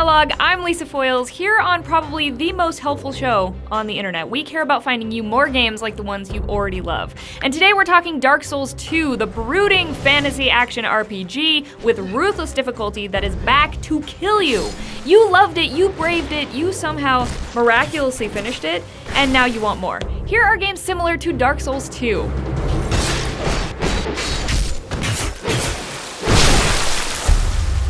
Analog, I'm Lisa Foyles, here on probably the most helpful show on the internet. We care about finding you more games like the ones you already love. And today we're talking Dark Souls 2, the brooding fantasy action RPG with ruthless difficulty that is back to kill you. You loved it, you braved it, you somehow miraculously finished it, and now you want more. Here are games similar to Dark Souls 2.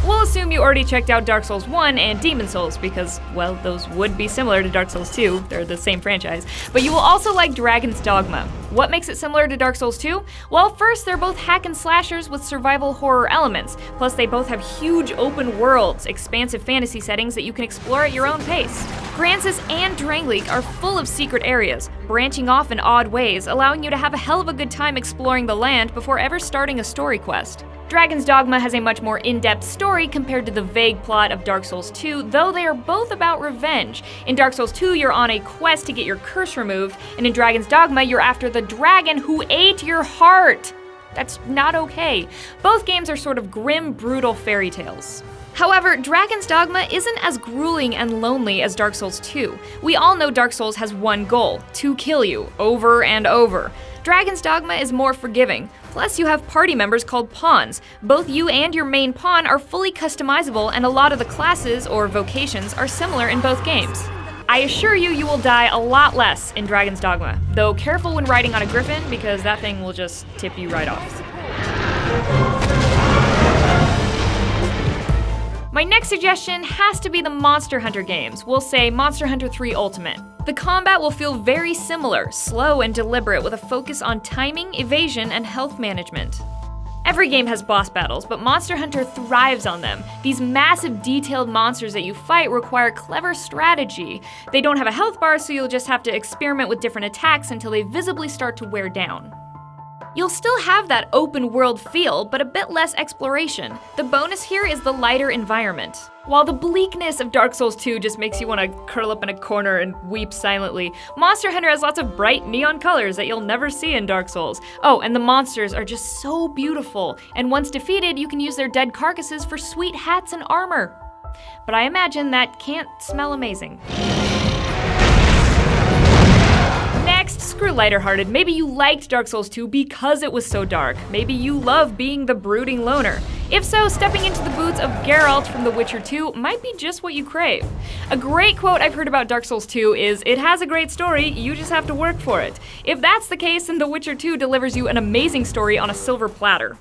We'll assume you already checked out Dark Souls 1 and Demon Souls because, well, those would be similar to Dark Souls 2. They're the same franchise. But you will also like Dragon's Dogma. What makes it similar to Dark Souls 2? Well, first, they're both hack and slashers with survival horror elements. Plus, they both have huge open worlds, expansive fantasy settings that you can explore at your own pace. Grancis and Drangleic are full of secret areas, branching off in odd ways, allowing you to have a hell of a good time exploring the land before ever starting a story quest. Dragon's Dogma has a much more in-depth story compared to the vague plot of Dark Souls 2, though they are both about revenge. In Dark Souls 2, you're on a quest to get your curse removed, and in Dragon's Dogma, you're after the dragon who ate your heart. That's not okay. Both games are sort of grim, brutal fairy tales. However, Dragon's Dogma isn't as grueling and lonely as Dark Souls 2. We all know Dark Souls has one goal: to kill you, over and over. Dragon's Dogma is more forgiving. Plus, you have party members called pawns. Both you and your main pawn are fully customizable, and a lot of the classes, or vocations, are similar in both games. I assure you, you will die a lot less in Dragon's Dogma, though careful when riding on a griffin, because that thing will just tip you right off. My next suggestion has to be the Monster Hunter games. We'll say Monster Hunter 3 Ultimate. The combat will feel very similar, slow and deliberate with a focus on timing, evasion, and health management. Every game has boss battles, but Monster Hunter thrives on them. These massive, detailed monsters that you fight require clever strategy. They don't have a health bar, so you'll just have to experiment with different attacks until they visibly start to wear down. You'll still have that open world feel, but a bit less exploration. The bonus here is the lighter environment. While the bleakness of Dark Souls 2 just makes you want to curl up in a corner and weep silently, Monster Hunter has lots of bright neon colors that you'll never see in Dark Souls. Oh, and the monsters are just so beautiful, and once defeated, you can use their dead carcasses for sweet hats and armor. But I imagine that can't smell amazing. Next, screw lighter-hearted. Maybe you liked Dark Souls 2 because it was so dark. Maybe you love being the brooding loner. If so, stepping into the boots of Geralt from The Witcher 2 might be just what you crave. A great quote I've heard about Dark Souls 2 is, "It has a great story, you just have to work for it." If that's the case, then The Witcher 2 delivers you an amazing story on a silver platter.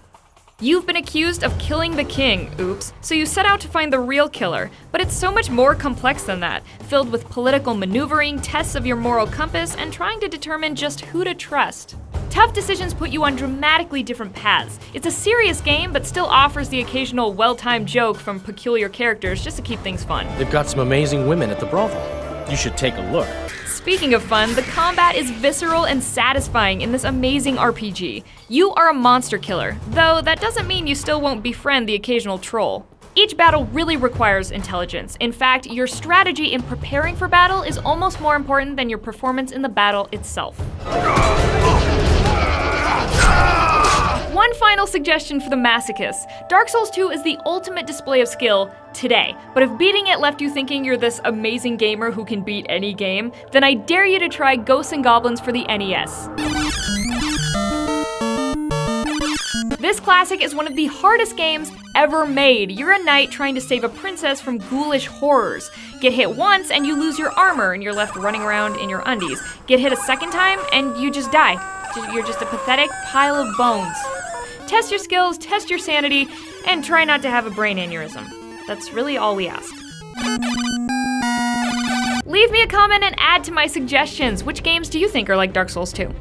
You've been accused of killing the king, oops, so you set out to find the real killer. But it's so much more complex than that, filled with political maneuvering, tests of your moral compass, and trying to determine just who to trust. Tough decisions put you on dramatically different paths. It's a serious game, but still offers the occasional well-timed joke from peculiar characters just to keep things fun. They've got some amazing women at the brothel. You should take a look. Speaking of fun, the combat is visceral and satisfying in this amazing RPG. You are a monster killer, though that doesn't mean you still won't befriend the occasional troll. Each battle really requires intelligence. In fact, your strategy in preparing for battle is almost more important than your performance in the battle itself. One final suggestion for the masochists. Dark Souls 2 is the ultimate display of skill today, but if beating it left you thinking you're this amazing gamer who can beat any game, then I dare you to try Ghosts and Goblins for the NES. This classic is one of the hardest games ever made. You're a knight trying to save a princess from ghoulish horrors. Get hit once and you lose your armor and you're left running around in your undies. Get hit a second time and you just die. You're just a pathetic pile of bones. Test your skills, test your sanity, and try not to have a brain aneurysm. That's really all we ask. Leave me a comment and add to my suggestions. Which games do you think are like Dark Souls 2?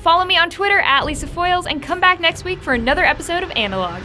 Follow me on Twitter @Lisa Foyles and come back next week for another episode of Analog.